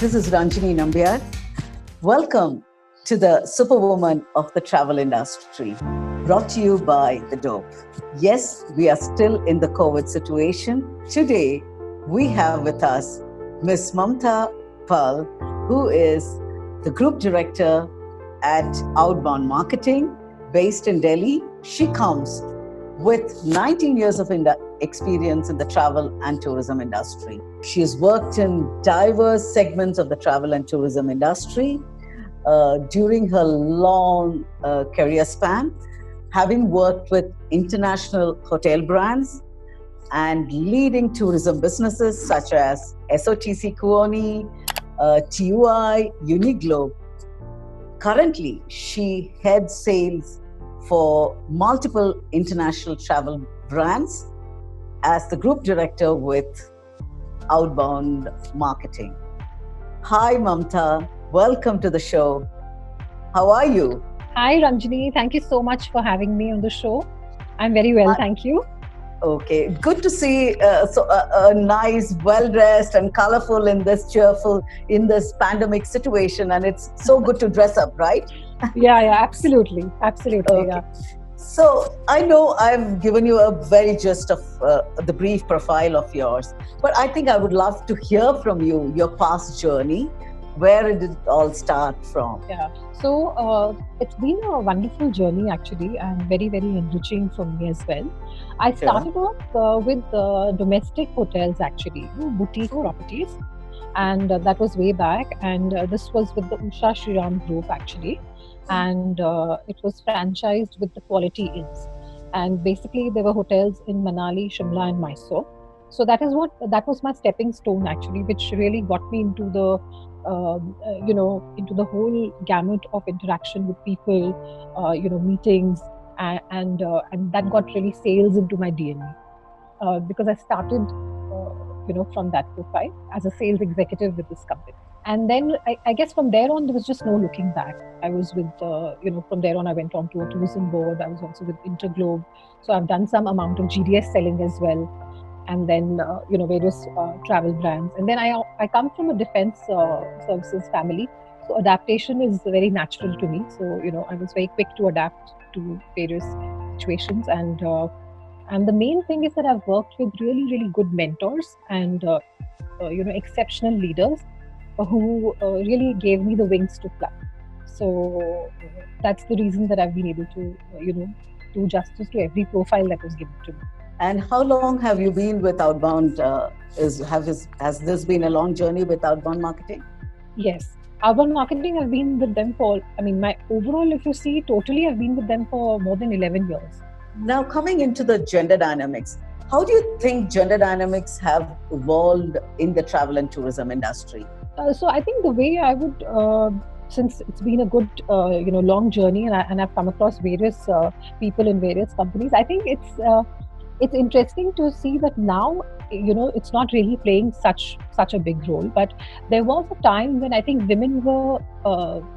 This is Ranjini Nambiar. Welcome to the Superwoman of the Travel Industry, brought to you by The Dope. Yes, we are still in the COVID situation. Today, we have with us Ms Mamta Pall, who is the Group Director at Outbound Marketing, based in Delhi. She comes with 19 years of experience in the travel and tourism industry. She has worked in diverse segments of the travel and tourism industry during her long career span, having worked with international hotel brands and leading tourism businesses such as SOTC Kuoni, TUI Uniglobe. Currently, she heads sales for multiple international travel brands as the group director with Outbound Marketing. Hi, Mamta. Welcome to the show. How are you? Hi, Ranjini. Thank you so much for having me on the show. I'm very well, thank you. Okay, good to see a nice, well-dressed and colorful in this pandemic situation, and it's so good to dress up, right? Yeah, absolutely. Okay. Yeah. So I know I've given you a very gist of the brief profile of yours, but I think I would love to hear from you, your past journey. Where did it all start from? Yeah. So it's been a wonderful journey actually, and very, very enriching for me as well. I started off with domestic hotels actually, boutique properties, and that was way back. And this was with the Usha Shriram Group actually, and it was franchised with the Quality Inns. And basically, there were hotels in Manali, Shimla, and Mysore. So that was my stepping stone actually, which really got me into the into the whole gamut of interaction with people, meetings, and that got really sales into my DNA because I started, from that profile as a sales executive with this company. And then I guess from there on, there was just no looking back. I was with, from there on, I went on to a tourism board. I was also with Interglobe. So I've done some amount of GDS selling as well. And then, various travel brands. And then I come from a defense services family. So adaptation is very natural to me. So, I was very quick to adapt to various situations. And the main thing is that I've worked with really, really good mentors and, exceptional leaders who really gave me the wings to fly. So that's the reason that I've been able to, do justice to every profile that was given to me. And how long have you been with Outbound? Has this been a long journey with Outbound Marketing? Yes. Outbound Marketing, I've been with them my overall, if you see, totally I've been with them for more than 11 years. Now, coming into the gender dynamics, how do you think gender dynamics have evolved in the travel and tourism industry? So I think the way I would, since it's been a good, long journey, and I've come across various people in various companies, I think it's interesting to see that now, it's not really playing such a big role. But there was a time when I think women were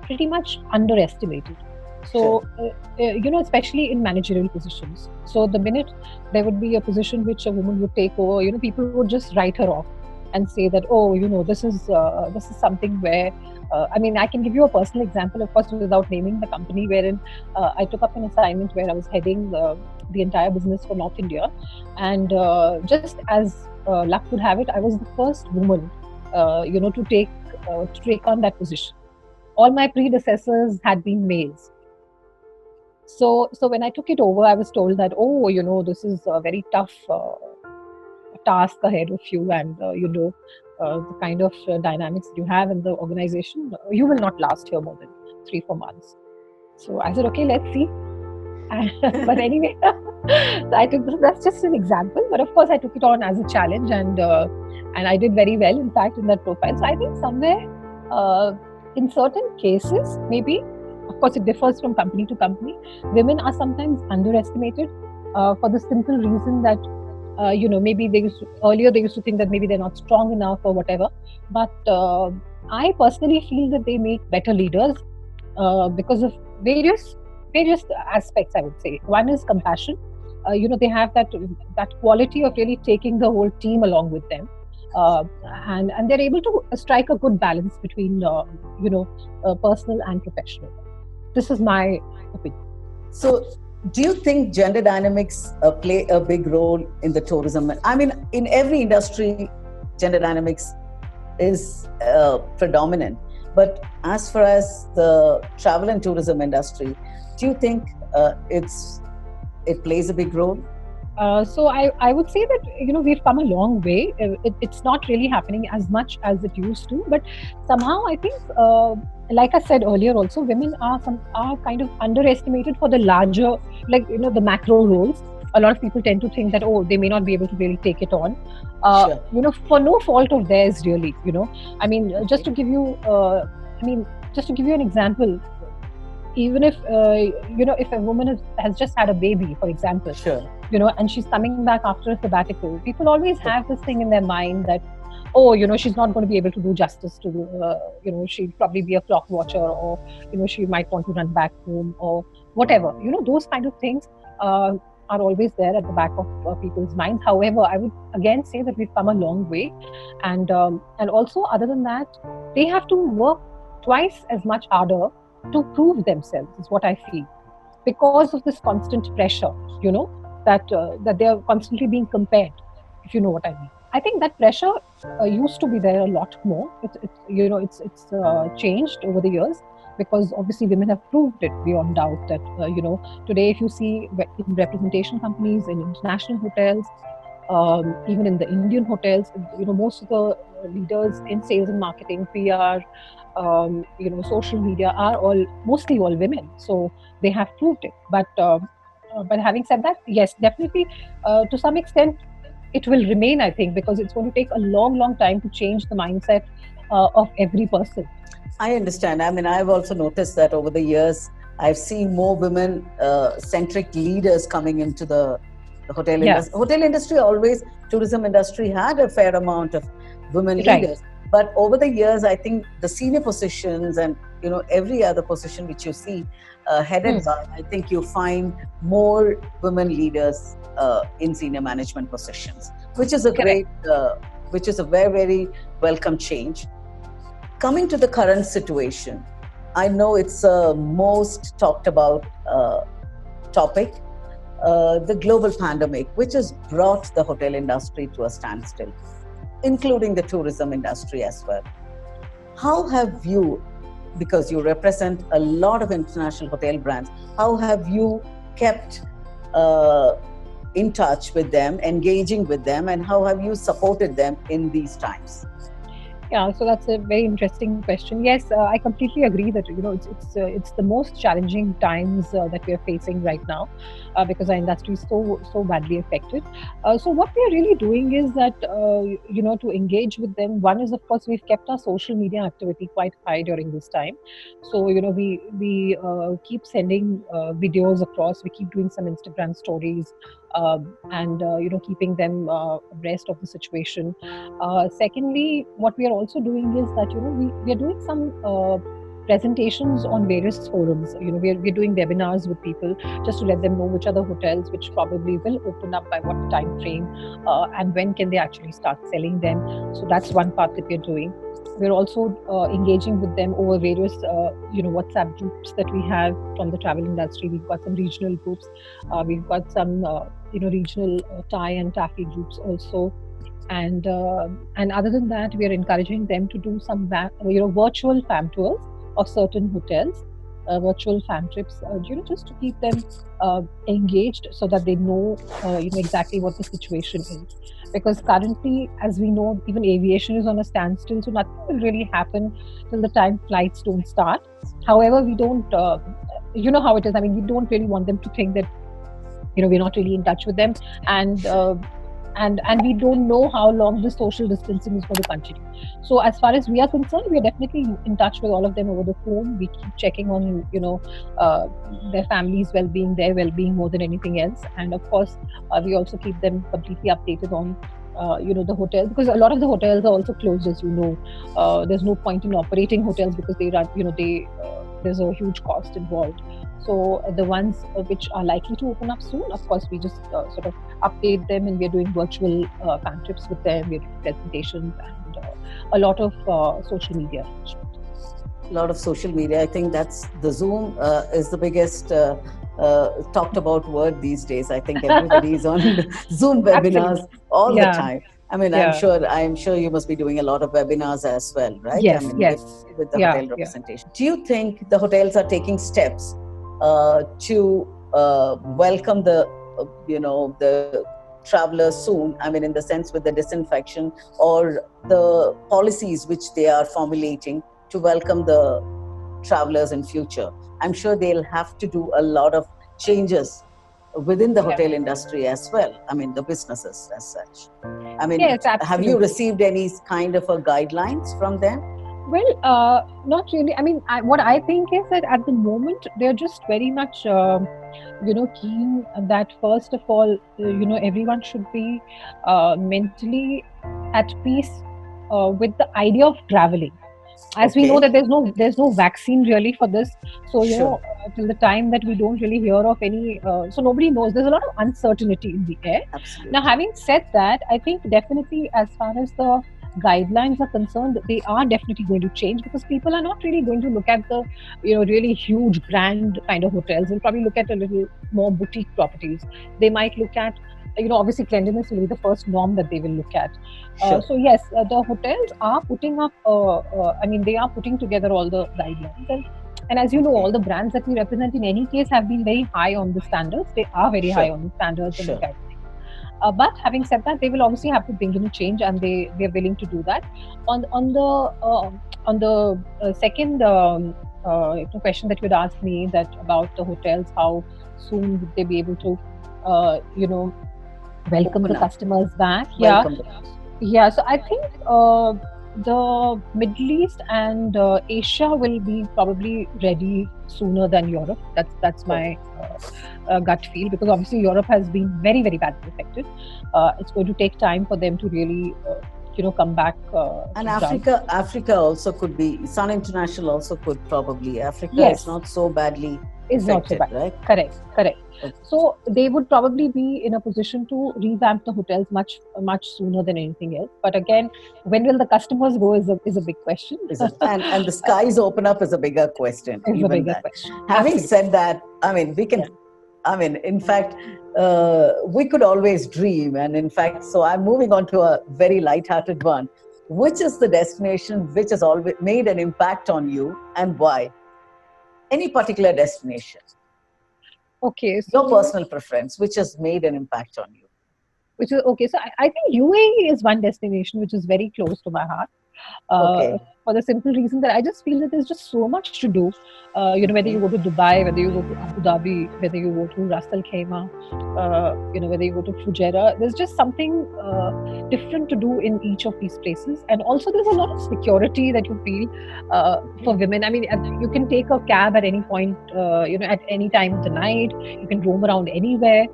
pretty much underestimated. So, especially in managerial positions. So the minute there would be a position which a woman would take over, people would just write her off and say that, this is something where, I can give you a personal example, of course, without naming the company, wherein I took up an assignment where I was heading the entire business for North India. And just as luck would have it, I was the first woman, to take on that position. All my predecessors had been males. So when I took it over, I was told that, this is a very tough task ahead of you, and the kind of dynamics you have in the organization, you will not last here more than 3-4 months. So I said, okay, let's see. But anyway, that's just an example. But of course, I took it on as a challenge, and I did very well, in fact, in that profile. So I think somewhere, in certain cases, maybe, of course, it differs from company to company, women are sometimes underestimated for the simple reason that, maybe they used to think that maybe they're not strong enough or whatever. But I personally feel that they make better leaders because of various aspects, I would say. One is compassion. They have that quality of really taking the whole team along with them. and they're able to strike a good balance between personal and professional. This is my opinion. So, do you think gender dynamics play a big role in the tourism? I mean, in every industry, gender dynamics is predominant. But as far as the travel and tourism industry, do you think it plays a big role? So I would say that we've come a long way. It's not really happening as much as it used to, but somehow I think, like I said earlier, also women are kind of underestimated for the larger, like the macro roles. A lot of people tend to think that they may not be able to really take it on, Sure. for no fault of theirs really. I mean, Okay. just to give you an example, even if if a woman has just had a baby, for example, Sure. and she's coming back after a sabbatical, people always have this thing in their mind that she's not going to be able to do justice to she'd probably be a clock watcher, or she might want to run back home or whatever. Those kind of things are always there at the back of people's minds. However, I would again say that we've come a long way, and also other than that, they have to work twice as much harder to prove themselves, is what I feel, because of this constant pressure, that they are constantly being compared, if you know what I mean. I think that pressure used to be there a lot more. It's changed over the years, because obviously women have proved it beyond doubt that today, if you see in representation companies, in international hotels, even in the Indian hotels, most of the leaders in sales and marketing, PR, social media are mostly all women. So they have proved it. But having said that, yes, definitely, to some extent, it will remain, I think, because it's going to take a long, long time to change the mindset of every person. I understand. I mean, I've also noticed that over the years, I've seen more women-centric leaders coming into the hotel industry. Hotel industry always, tourism industry had a fair amount of women leaders. But over the years, I think the senior positions and every other position which you see headed by, I think you find more women leaders in senior management positions, which is a which is a very, very welcome change. Coming to the current situation, I know it's a most talked about topic, the global pandemic, which has brought the hotel industry to a standstill, including the tourism industry as well. How have you, because you represent a lot of international hotel brands, how have you kept in touch with them, engaging with them, and how have you supported them in these times? Yeah, so that's a very interesting question. Yes, I completely agree that it's the most challenging times that we are facing right now, because our industry is so badly affected. So what we are really doing is that to engage with them. One is, of course, we've kept our social media activity quite high during this time. So we keep sending videos across. We keep doing some Instagram stories, and keeping them abreast of the situation. Secondly, what we are also doing is that we are doing some presentations on various forums. We're doing webinars with people, just to let them know which are the hotels which probably will open up by what time frame, and when can they actually start selling them. So that's one part that we're doing. We're also engaging with them over various WhatsApp groups that we have from the travel industry. We've got some regional groups. We've got some regional Thai and Taffy groups also. And other than that, we are encouraging them to do some virtual fam tours of certain hotels, virtual fam trips, just to keep them engaged, so that they know exactly what the situation is. Because currently, as we know, even aviation is on a standstill, so nothing will really happen till the time flights don't start. However, we don't, you know how it is. I mean, we don't really want them to think that we're not really in touch with them, and we don't know how long the social distancing is going to continue. So as far as we are concerned, we are definitely in touch with all of them over the phone. We keep checking on their families' well-being, their well-being more than anything else. And of course, we also keep them completely updated on the hotels, because a lot of the hotels are also closed, as you know. There's no point in operating hotels because they run, there's a huge cost involved. So the ones which are likely to open up soon, of course, we just sort of update them, and we're doing virtual fan trips with them. We're doing presentations and a lot of social media. A lot of social media. I think that's the Zoom is the biggest talked about word these days. I think everybody is on Zoom webinars all the time. I mean, I'm sure you must be doing a lot of webinars as well, right? Yes, I mean, yes. with the hotel representation. Do you think the hotels are taking steps to welcome the the travelers soon? I mean, in the sense with the disinfection or the policies which they are formulating to welcome the travelers in future. I'm sure they'll have to do a lot of changes within the hotel industry as well. I mean, the businesses as such. I mean, yes, have you received any kind of a guidelines from them? Well, not really. I mean, what I think is that at the moment they're just very much, keen that first of all, everyone should be mentally at peace with the idea of traveling. As we know that there's no vaccine really for this, so till the time that we don't really hear of any, so nobody knows. There's a lot of uncertainty in the air. Absolutely. Now, having said that, I think definitely as far as the guidelines are concerned, they are definitely going to change, because people are not really going to look at the really huge brand kind of hotels. They'll probably look at a little more boutique properties. They might look at obviously cleanliness will be the first norm that they will look at. So yes, the hotels are putting up they are putting together all the guidelines, and as you know, all the brands that we represent in any case have been very high on the standards. They are very high on the standards and the guidelines. But having said that, they will obviously have to bring in a change, and they're willing to do that. On the second question that you had asked me, that about the hotels, how soon would they be able to welcome the customers back? Yeah. So I think the Middle East and Asia will be probably ready sooner than Europe. That's my gut feel, because obviously Europe has been very, very badly affected. It's going to take time for them to really come back. And Africa also could be. Sun International also could probably. Africa is not so badly affected, right? Correct. Okay. So they would probably be in a position to revamp the hotels much sooner than anything else. But again, when will the customers go is a big question. and the skies open up is a bigger question. Question. Having said that, I mean, we can. I mean, in fact, we could always dream. And in fact, so I'm moving on to a very lighthearted one. Which is the destination which has always made an impact on you, and why? Any particular destination? Okay. So your personal preference, which has made an impact on you? Which is okay. So I think UAE is one destination which is very close to my heart. For the simple reason that I just feel that there's just so much to do. Whether you go to Dubai, whether you go to Abu Dhabi, whether you go to Ras Al Khaimah, whether you go to Fujairah, there's just something different to do in each of these places. And also there's a lot of security that you feel for women. I mean, you can take a cab at any point, at any time of the night. You can roam around anywhere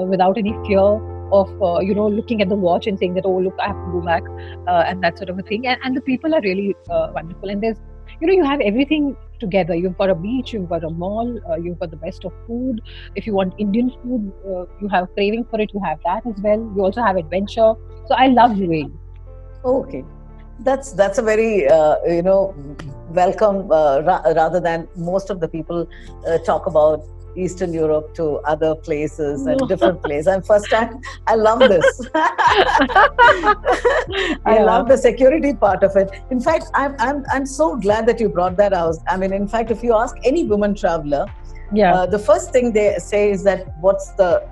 without any fear of looking at the watch and saying that, oh look, I have to go back, and that sort of a thing. And the people are really wonderful, and there's you have everything together. You've got a beach, you've got a mall, you've got the best of food. If you want Indian food, you have craving for it, you have that as well. You also have adventure. So I love UAE. Okay, that's a very welcome, rather than most of the people talk about Eastern Europe to other places and different places. And first time, I love this. I love the security part of it. In fact, I'm so glad that you brought that out. I mean, in fact, if you ask any woman traveler, the first thing they say is that what's the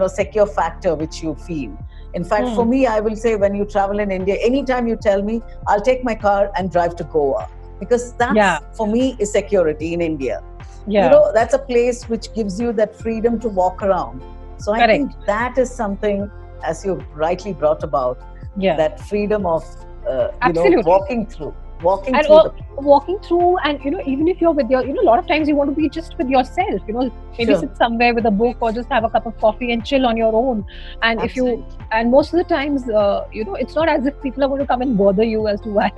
secure factor which you feel. In fact, for me, I will say when you travel in India, anytime you tell me, I'll take my car and drive to Goa, because that's for me is security in India. That's a place which gives you that freedom to walk around. So I think that is something, as you rightly brought about, that freedom of walking through. Walking through, and even if you're with your, a lot of times you want to be just with yourself, maybe sit somewhere with a book or just have a cup of coffee and chill on your own. And and most of the times, it's not as if people are going to come and bother you as to why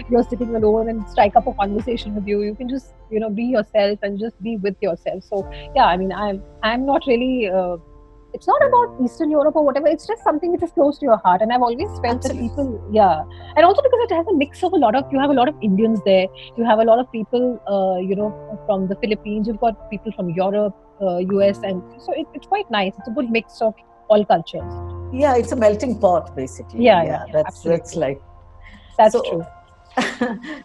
you're sitting alone and strike up a conversation with you. You can just, be yourself and just be with yourself. So yeah, I mean, I'm not really it's not about Eastern Europe or whatever. It's just something which is close to your heart. And I've always felt that Absolutely. people, yeah. And also because it has a mix of you have a lot of Indians there. You have a lot of people, from the Philippines. You've got people from Europe, US. And so it's quite nice. It's a good mix of all cultures. Yeah, it's a melting pot, basically. Yeah, Yeah, that's absolutely. like That's so. true.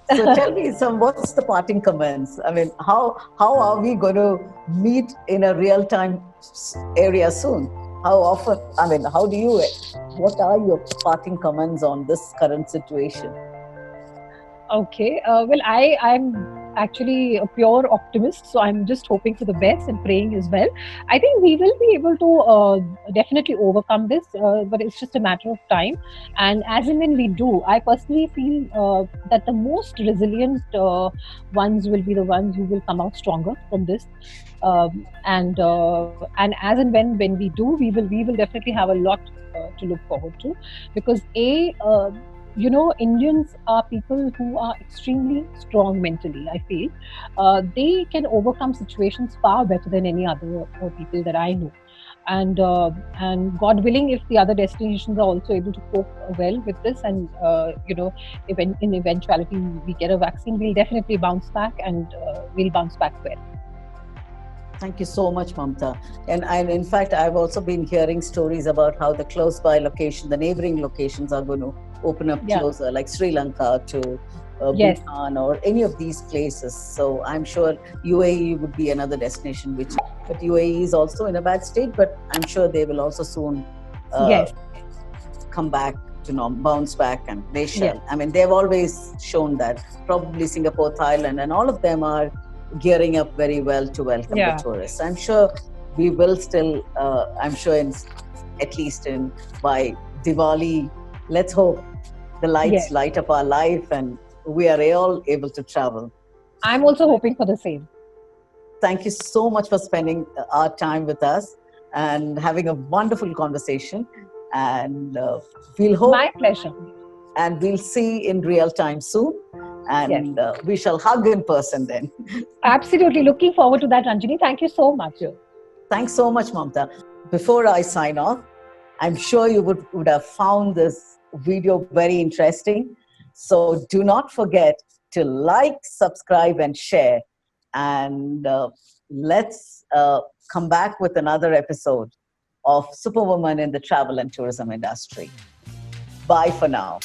So tell me what's the parting comments? I mean, how are we going to meet in a real time area soon? How often? I mean, what are your parting comments on this current situation? Okay. Well, I'm actually a pure optimist, so I'm just hoping for the best and praying as well. I think we will be able to definitely overcome this, but it's just a matter of time. And as and when we do, I personally feel that the most resilient ones will be the ones who will come out stronger from this. And as and when we do, we will definitely have a lot to look forward to, because Indians are people who are extremely strong mentally. I feel they can overcome situations far better than any other people that I know. And God willing, if the other destinations are also able to cope well with this, and if in eventuality we get a vaccine, we'll definitely bounce back, and we'll bounce back well. Thank you so much, Mamta. And in fact, I've also been hearing stories about how the close by location, the neighboring locations are going to open up Yeah. closer, like Sri Lanka to Yes. Bhutan or any of these places. So I'm sure UAE would be another destination, but UAE is also in a bad state, but I'm sure they will also soon Yes. come back to bounce back, and they shall. Yes. I mean, they've always shown that. Probably Singapore, Thailand, and all of them are gearing up very well to welcome the tourists. I'm sure we will still, I'm sure at least by Diwali, let's hope the lights light up our life and we are all able to travel. I'm also hoping for the same. Thank you so much for spending our time with us and having a wonderful conversation. And we'll hope. My pleasure. And we'll see in real time soon. And we shall hug in person then. Absolutely. Looking forward to that, Ranjini. Thank you so much. Thanks so much, Mamta. Before I sign off, I'm sure you would have found this video very interesting. So do not forget to like, subscribe, and share. And let's come back with another episode of Superwoman in the travel and tourism industry. Bye for now.